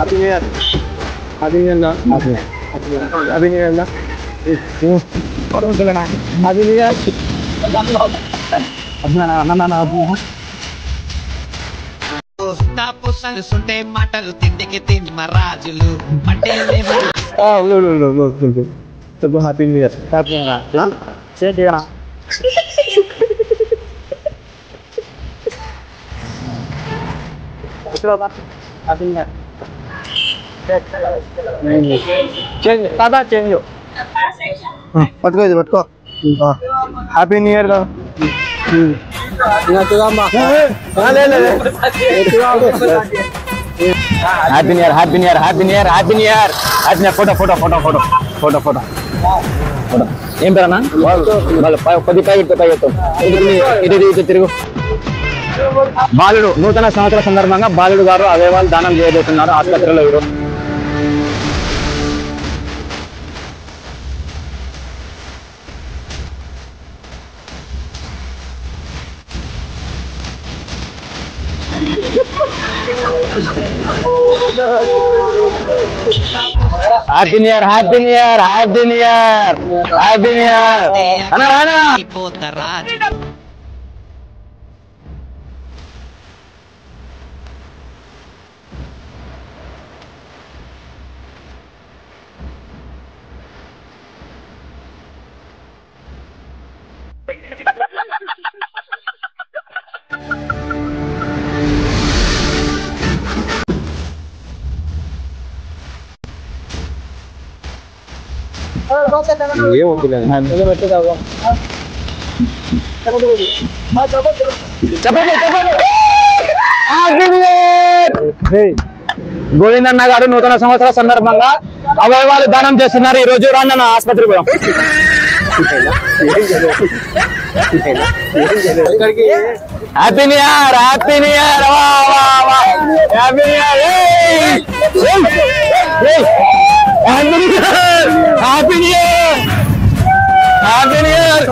Happy new year. Happy new year. Happy new year. Happy new year. మాటలు తిండికి తిన్న రాజులు హ్యాపీ న్యూ ఇయర్. హ్యాపీ పట్టుకో ఇది పట్టుకో. Happy new year. Happy new year. Happy new year. Happy new year. Happy new year. Happy new photo photo photo photo photo photo photo. ఏం పేరన్నా కొద్ది పై ఇటు తిరుగు. బాలుడు నూతన సంవత్సర సందర్భంగా బాలుడు గారు అవయవాలు దానం చేయబోతున్నారు ఆసుపత్రిలో. వీరు happy new year. Happy new year. Happy new year. Happy new year. గోవిందన్న గారు నూతన సంవత్సర సందర్భంగా అవయవాలు దానం చేస్తున్నారు. ఈ రోజు రాన్న ఆసుపత్రి కూడా. Happy new year. Happy new year. Happy new year. Happy new year. Happy new year. Happy new year.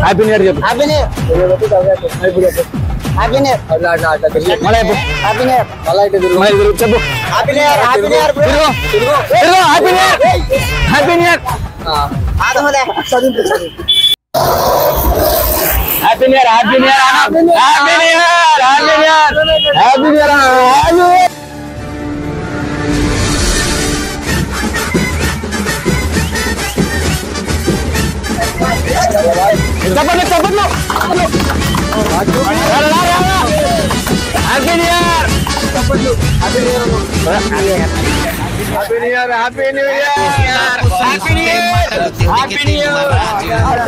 Happy new year చెప్పు. Happy new year. Happy new year. Happy new year. చెప్పు. Happy new year. Happy new year. Happy new year. Happy new year. Happy new year. Happy new year. Happy new year. Happy new year. Happy new year. చెప్పండి చెప్పండి. Happy new year. Happy new year. Happy new year. Happy new year. Happy new year. Happy new year.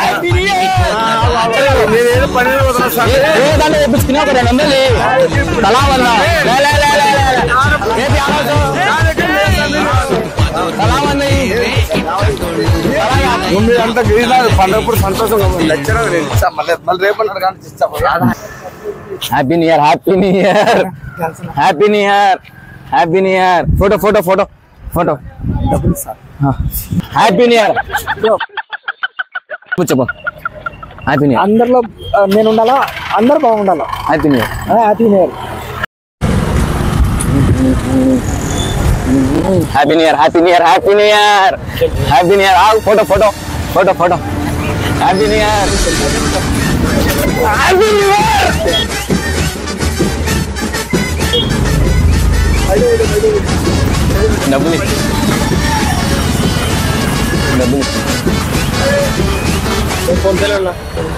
Happy new year. దాంట్లో తెప్పించుకున్నా ఒక 200 తలా వల్ల అంత పండగప్పుడు సంతోషంగా మళ్ళీ రేపు happy new year. Happy new year. Happy new year. Happy new year. Photo photo photo photo. Happy new year. చెప్పు. Happy new year. అందరిలో నేను ఉండాలా, అందరు బాగుండాలా. Happy new year. Happy new year. Happy new year. Happy new year. Happy new year. Happy new year. Photo photo photo photo. Happy new year. Happy new year. డబ్బులు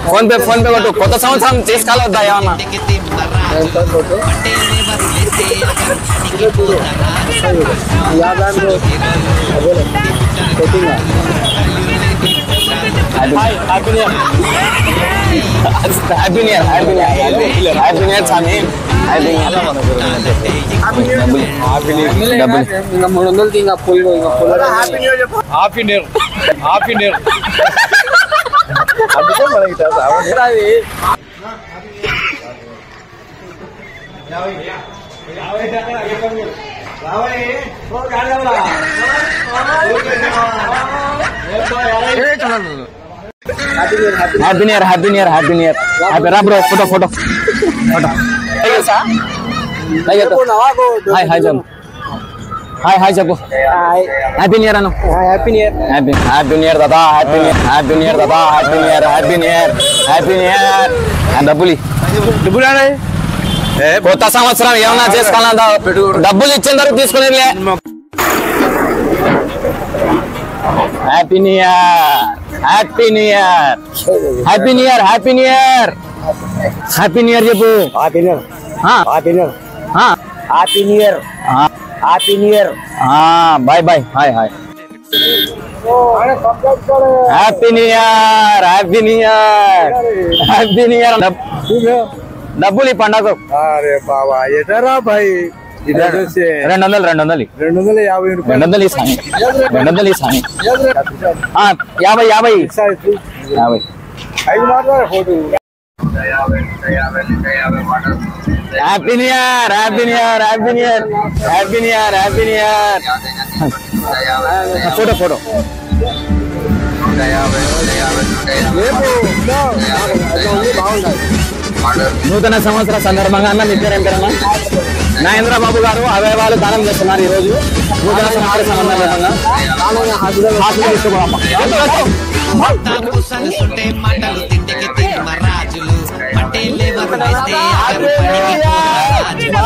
PhonePe కొట్టు. కొత్త సంవత్సరం తీసుకెళ్ళొద్దా ఏమన్నా? Happy new year. Happy new year. Happy new year స్వామి. Happy new year. డబ్బులు 300 ఇంకా full. Happy new year. Happy new year. Happy new year. అందుకే మనకి happy new year. Happy new year. Happy new year. Happy రా bro. Photo photo photo. Hi hi చెప్పు hi hi చెప్పు happy new year అను happy new year happy new year దాదా happy new year దాదా happy new year happy new year డబ్బులు కొత్త సంవత్సరం ఏమన్నా చేసుకోవాలా డబ్బులు ఇచ్చిన తర్వాత తీసుకునే happy new year happy new year happy new year happy new year happy new year చెప్పు happy new year happy new year happy new year happy new year bye bye hi hi happy new year happy new year happy new year డబ్బులు ఈ పండగ అరే బాబా ఎటరా భాయ్ 200 250 ఇస్తాను 200 ఇస్తాను 50 happy new year happy new year happy new year happy new year happy new year photo photo నూతన సంవత్సర సందర్భంగా అన్న నిత్యం పేరన్నా నాగేంద్ర బాబు గారు అవయవాలు దానం చేస్తున్నారు ఈ రోజు నూతన సంవత్సర సందర్భంగా తాకు సగసుంటే మాటలు తిండికి తిన్న రాజులు పట్టేలేవరు వేస్తే ఆగరు పనికి రాజులు